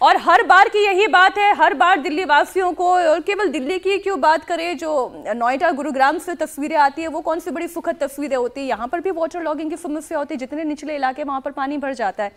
और हर बार की यही बात है, हर बार दिल्ली वासियों को, और केवल दिल्ली की क्यों बात करें, जो नोएडा गुरुग्राम से तस्वीरें आती है वो कौन सी बड़ी सुखद तस्वीरें होती है। यहाँ पर भी वाटर लॉगिंग की समस्या होती है, जितने निचले इलाके वहां पर पानी भर जाता है।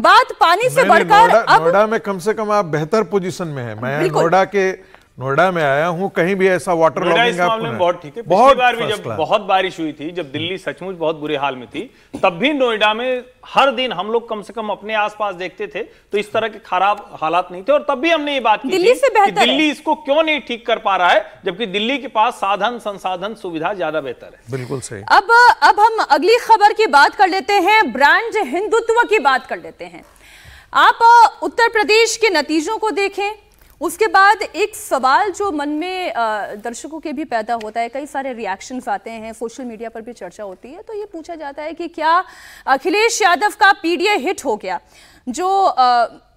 बात पानी से बढ़कर अब नोएडा में कम से कम आप बेहतर पोजीशन में है। मैं नोएडा में आया हूं, कहीं भी ऐसा वाटर लॉगिंग आपको बहुत ठीक है। पिछली बार भी जब बहुत बारिश हुई थी, जब दिल्ली सचमुच बहुत बुरे हाल में थी, तब भी नोएडा में हर दिन हम लोग कम से कम अपने आसपास देखते थे तो इस तरह के खराब हालात नहीं थे। और तब भी हमने ये बात की थी कि दिल्ली इसको क्यों नहीं ठीक कर पा रहा है, जबकि दिल्ली के पास साधन संसाधन सुविधा ज्यादा बेहतर है। बिल्कुल सही। अब हम अगली खबर की बात कर लेते हैं, ब्रांड हिंदुत्व की बात कर लेते हैं। आप उत्तर प्रदेश के नतीजों को देखें, उसके बाद एक सवाल जो मन में दर्शकों के भी पैदा होता है, कई सारे रिएक्शंस आते हैं, सोशल मीडिया पर भी चर्चा होती है, तो ये पूछा जाता है कि क्या अखिलेश यादव का पीडीए हिट हो गया। जो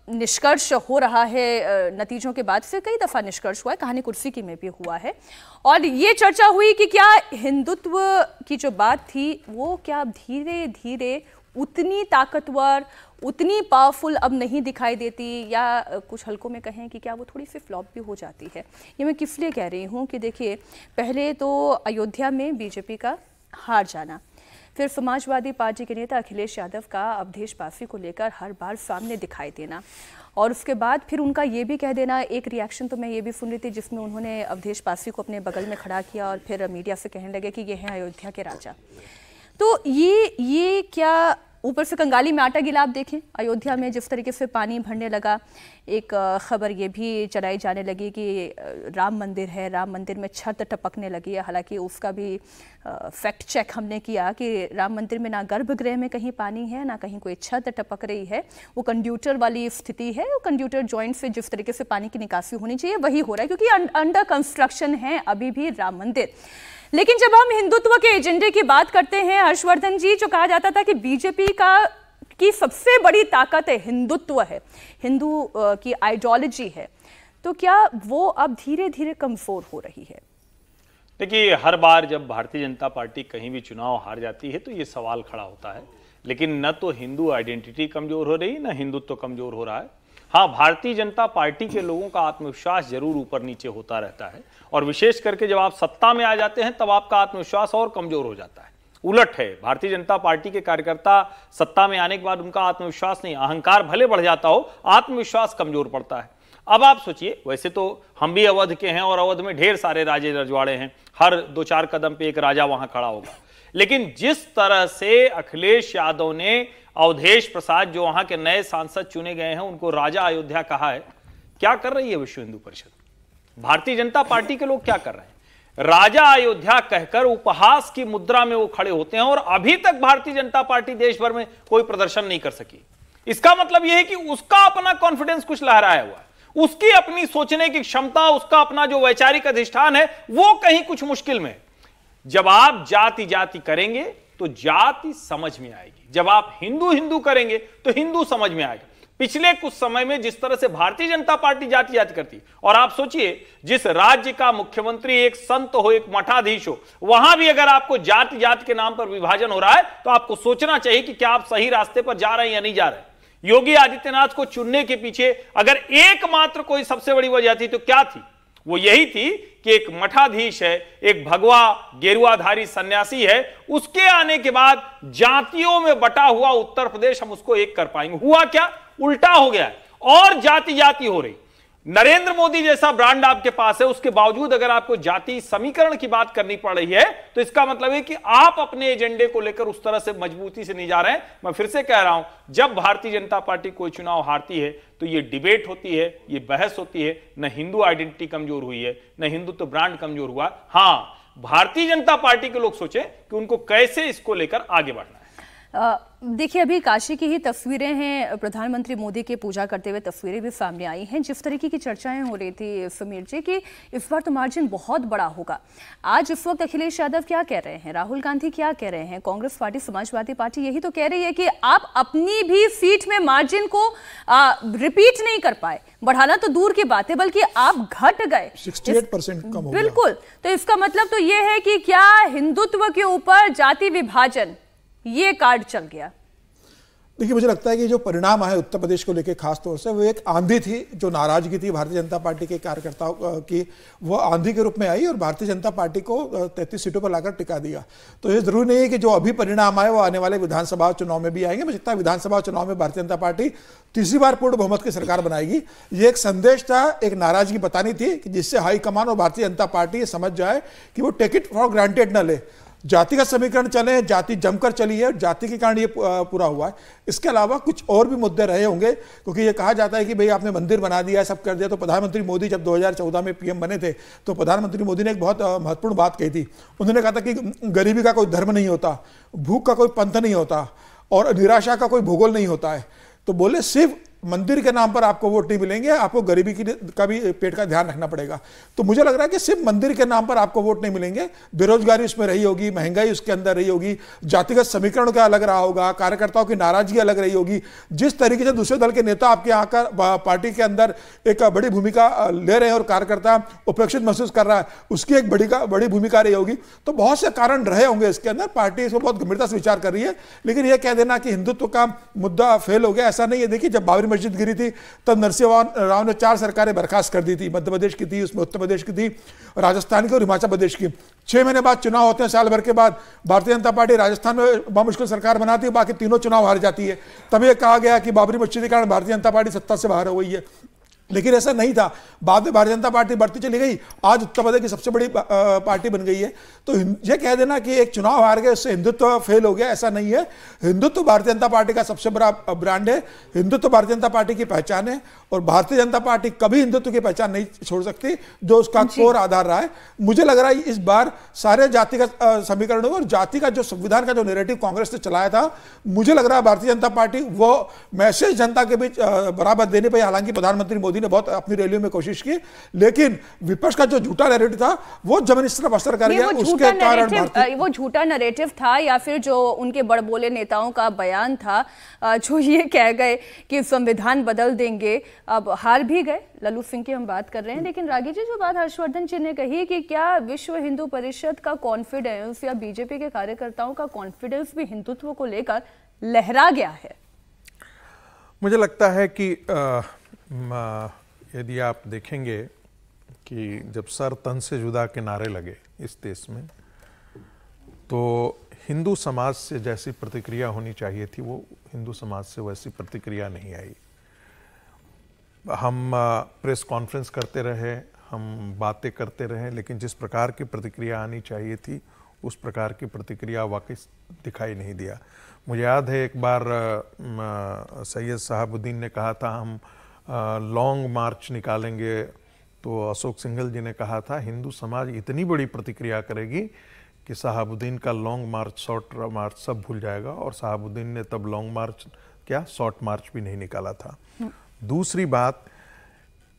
निष्कर्ष हो रहा है नतीजों के बाद, फिर कई दफा निष्कर्ष हुआ है, कहानी कुर्सी की में भी हुआ है, और ये चर्चा हुई कि क्या हिंदुत्व की जो बात थी वो क्या धीरे धीरे उतनी ताकतवर, उतनी पावरफुल अब नहीं दिखाई देती, या कुछ हलकों में कहें कि क्या वो थोड़ी सी फ्लॉप भी हो जाती है। ये मैं किस लिए कह रही हूँ कि देखिए, पहले तो अयोध्या में बीजेपी का हार जाना, फिर समाजवादी पार्टी के नेता अखिलेश यादव का अवधेश पासी को लेकर हर बार सामने दिखाई देना, और उसके बाद फिर उनका ये भी कह देना, एक रिएक्शन तो मैं ये भी सुन रही थी जिसमें उन्होंने अवधेश पासी को अपने बगल में खड़ा किया और फिर मीडिया से कहने लगे कि ये हैं अयोध्या के राजा। तो ये क्या, ऊपर से कंगाली में आटा गिला। आप देखें अयोध्या में जिस तरीके से पानी भरने लगा, एक खबर ये भी चलाई जाने लगी कि राम मंदिर है, राम मंदिर में छत टपकने लगी है। हालांकि उसका भी फैक्ट चेक हमने किया कि राम मंदिर में ना गर्भगृह में कहीं पानी है, ना कहीं कोई छत टपक रही है, वो कंड्यूटर वाली स्थिति है। वो कंड्यूटर जॉइंट से जिस तरीके से पानी की निकासी होनी चाहिए वही हो रहा है, क्योंकि अंडर कंस्ट्रक्शन है अभी भी राम मंदिर। लेकिन जब हम हिंदुत्व के एजेंडे की बात करते हैं हर्षवर्धन जी, जो कहा जाता था कि बीजेपी की सबसे बड़ी ताकत है हिंदुत्व है, हिंदू की आइडियोलॉजी है, तो क्या वो अब धीरे धीरे कमजोर हो रही है? देखिए, हर बार जब भारतीय जनता पार्टी कहीं भी चुनाव हार जाती है तो ये सवाल खड़ा होता है, लेकिन न तो हिंदू आइडेंटिटी कमजोर हो रही, न हिंदुत्व कमजोर हो रहा है। हाँ, भारतीय जनता पार्टी के लोगों का आत्मविश्वास जरूर ऊपर नीचे होता रहता है, और विशेष करके जब आप सत्ता में आ जाते हैं तब आपका आत्मविश्वास और कमजोर हो जाता है। उलट है, भारतीय जनता पार्टी के कार्यकर्ता सत्ता में आने के बाद उनका आत्मविश्वास नहीं, अहंकार भले बढ़ जाता हो, आत्मविश्वास कमजोर पड़ता है। अब आप सोचिए, वैसे तो हम भी अवध के हैं और अवध में ढेर सारे राजे रजवाड़े हैं, हर 2-4 कदम पे एक राजा वहां खड़ा होगा, लेकिन जिस तरह से अखिलेश यादव ने अवधेश प्रसाद, जो वहां के नए सांसद चुने गए हैं, उनको राजा अयोध्या कहा है, क्या कर रही है विश्व हिंदू परिषद, भारतीय जनता पार्टी के लोग क्या कर रहे हैं? राजा अयोध्या कहकर उपहास की मुद्रा में वो खड़े होते हैं, और अभी तक भारतीय जनता पार्टी देश भर में कोई प्रदर्शन नहीं कर सकी। इसका मतलब यह है कि उसका अपना कॉन्फिडेंस कुछ लहराया हुआ है, उसकी अपनी सोचने की क्षमता, उसका अपना जो वैचारिक अधिष्ठान है वो कहीं कुछ मुश्किल में। जब आप जाति जाति करेंगे तो जाति समझ में आएगी, जब आप हिंदू हिंदू करेंगे तो हिंदू समझ में आएगा। पिछले कुछ समय में जिस तरह से भारतीय जनता पार्टी जाति जाति करती, और आप सोचिए जिस राज्य का मुख्यमंत्री एक संत हो, एक मठाधीश हो, वहां भी अगर आपको जाति जाति के नाम पर विभाजन हो रहा है तो आपको सोचना चाहिए कि क्या आप सही रास्ते पर जा रहे हैं या नहीं जा रहे हैं। योगी आदित्यनाथ को चुनने के पीछे अगर एकमात्र कोई सबसे बड़ी वजह थी तो क्या थी? वो यही थी कि एक मठाधीश है, एक भगवा गेरुआधारी सन्यासी है, उसके आने के बाद जातियों में बटा हुआ उत्तर प्रदेश हम उसको एक कर पाएंगे। हुआ क्या? उल्टा हो गया है, और जाति जाति हो रही। नरेंद्र मोदी जैसा ब्रांड आपके पास है, उसके बावजूद अगर आपको जाति समीकरण की बात करनी पड़ रही है तो इसका मतलब है कि आप अपने एजेंडे को लेकर उस तरह से मजबूती से नहीं जा रहे हैं। मैं फिर से कह रहा हूं, जब भारतीय जनता पार्टी कोई चुनाव हारती है तो ये डिबेट होती है, ये बहस होती है, न हिंदू आइडेंटिटी कमजोर हुई है, न हिंदुत्व ब्रांड कमजोर हुआ। हां, भारतीय जनता पार्टी के लोग सोचे कि उनको कैसे इसको लेकर आगे बढ़ना है। देखिए, अभी काशी की ही तस्वीरें हैं, प्रधानमंत्री मोदी के पूजा करते हुए तस्वीरें भी सामने आई हैं। जिस तरीके की चर्चाएं हो रही थी समीर जी कि इस बार तो मार्जिन बहुत बड़ा होगा। आज इस वक्त अखिलेश यादव क्या कह रहे हैं, राहुल गांधी क्या कह रहे हैं, कांग्रेस पार्टी, समाजवादी पार्टी यही तो कह रही है कि आप अपनी भी सीट में मार्जिन को रिपीट नहीं कर पाए, बढ़ाना तो दूर की बात है बल्कि आप घट गए, 68% कम हो गया। बिल्कुल, तो इसका मतलब तो यह है कि क्या हिंदुत्व के ऊपर जाति विभाजन ये कार्ड चल गया? देखिए, मुझे लगता है कि जो परिणाम आए उत्तर प्रदेश को लेकर खास तौर से, वो एक आंधी थी जो नाराजगी थी भारतीय जनता पार्टी के कार्यकर्ताओं की, वो आंधी के रूप में आई और भारतीय जनता पार्टी को 33 सीटों पर लाकर टिका दिया। तो ये जरूरी नहीं है कि जो अभी परिणाम आए वो आने वाले विधानसभा चुनाव में भी आएंगे। मुझे लगता है विधानसभा चुनाव में भारतीय जनता पार्टी तीसरी बार पूर्ण बहुमत की सरकार बनाएगी। ये एक संदेश था, एक नाराजगी बतानी थी कि जिससे हाईकमान और भारतीय जनता पार्टी समझ जाए कि वो टेक इट फॉर ग्रांटेड न ले। जाति का समीकरण चले, जाति जमकर चली है और जाति के कारण ये पूरा हुआ है। इसके अलावा कुछ और भी मुद्दे रहे होंगे, क्योंकि ये कहा जाता है कि भाई आपने मंदिर बना दिया, सब कर दिया। तो प्रधानमंत्री मोदी जब 2014 में पीएम बने थे तो प्रधानमंत्री मोदी ने एक बहुत महत्वपूर्ण बात कही थी। उन्होंने कहा था कि गरीबी का कोई धर्म नहीं होता, भूख का कोई पंथ नहीं होता और निराशा का कोई भूगोल नहीं होता है। तो बोले सिर्फ मंदिर के नाम पर आपको वोट नहीं मिलेंगे, आपको गरीबी का भी पेट का ध्यान रखना पड़ेगा। तो मुझे लग रहा है कि सिर्फ मंदिर के नाम पर आपको वोट नहीं मिलेंगे, बेरोजगारी उसमें रही होगी, महंगाई उसके अंदर रही होगी, जातिगत समीकरण का अलग रहा होगा, कार्यकर्ताओं की नाराजगी अलग रही होगी। जिस तरीके से दूसरे दल के नेता आपके आकर पार्टी के अंदर एक बड़ी भूमिका ले रहे हैं और कार्यकर्ता उपेक्षित महसूस कर रहा है, उसकी एक बड़ी भूमिका रही होगी। तो बहुत से कारण रहे होंगे इसके अंदर। पार्टी इसको बहुत गंभीरता से विचार कर रही है, लेकिन यह कह देना कि हिंदुत्व का मुद्दा फेल हो गया, ऐसा नहीं है। देखिए, जब बाबरी मस्जिद गिरी थी तब नरसिंह राव ने 4 सरकारें बर्खास्त कर दी थी। मध्य प्रदेश की थी, उसमें उत्तर प्रदेश की थी, राजस्थान की और हिमाचल प्रदेश की। 6 महीने बाद चुनाव होते हैं, साल भर के बाद भारतीय जनता पार्टी राजस्थान में बहुत मुश्किल सरकार बनाती है, बाकी तीनों चुनाव हार जाती है। तब यह कहा गया कि बाबरी मस्जिद के कारण भारतीय जनता पार्टी सत्ता से बाहर हो गई है, लेकिन ऐसा नहीं था। बाद में भारतीय जनता पार्टी बढ़ती चली गई, आज उत्तर प्रदेश की सबसे बड़ी पार्टी बन गई है। तो ये कह देना कि एक चुनाव हार गए उससे हिंदुत्व फेल हो गया, ऐसा नहीं है। हिंदुत्व भारतीय जनता पार्टी का सबसे बड़ा ब्रांड है, हिंदुत्व भारतीय जनता पार्टी की पहचान है और भारतीय जनता पार्टी कभी हिंदुत्व की पहचान नहीं छोड़ सकती, जो उसका कोर आधार रहा है। मुझे लग रहा है इस बार सारे जातिगत समीकरणों और जाति का जो संविधान का जो नैरेटिव कांग्रेस ने चलाया था, मुझे लग रहा है भारतीय जनता पार्टी वो मैसेज जनता के बीच बराबर देने पर, हालांकि प्रधानमंत्री मोदी ने बहुत अपनी रैलियों में कोशिश की, लेकिन विपक्ष का जो झूठा नैरेटिव था वो जमीन इस तरफ असर कर गया। उसके कारण वो झूठा नैरेटिव था या फिर जो उनके बड़बोले नेताओं का बयान था, जो ये कह गए कि संविधान बदल देंगे, अब हार भी गए। लल्लू सिंह की हम बात कर रहे हैं, लेकिन रागी जी, जो बात हर्षवर्धन जी ने कही कि क्या विश्व हिंदू परिषद का कॉन्फिडेंस या बीजेपी के कार्यकर्ताओं का कॉन्फिडेंस भी हिंदुत्व को लेकर लहरा गया है? मुझे लगता है कि यदि आप देखेंगे कि जब सर तन से जुदा के नारे लगे इस देश में, तो हिंदू समाज से जैसी प्रतिक्रिया होनी चाहिए थी वो हिंदू समाज से वैसी प्रतिक्रिया नहीं आई। हम प्रेस कॉन्फ्रेंस करते रहे, हम बातें करते रहे, लेकिन जिस प्रकार की प्रतिक्रिया आनी चाहिए थी उस प्रकार की प्रतिक्रिया वाकई दिखाई नहीं दिया। मुझे याद है एक बार सैयद शहाबुद्दीन ने कहा था हम लॉन्ग मार्च निकालेंगे, तो अशोक सिंघल जी ने कहा था हिंदू समाज इतनी बड़ी प्रतिक्रिया करेगी कि शहाबुद्दीन का लॉन्ग मार्च, शॉर्ट मार्च सब भूल जाएगा। और शहाबुद्दीन ने तब लॉन्ग मार्च क्या, शॉर्ट मार्च भी नहीं निकाला था। दूसरी बात,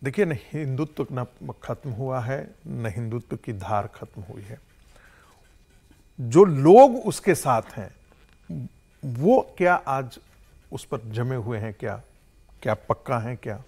देखिए, न हिंदुत्व न खत्म हुआ है, न हिंदुत्व की धार खत्म हुई है। जो लोग उसके साथ हैं वो क्या आज उस पर जमे हुए हैं, क्या पक्का है क्या?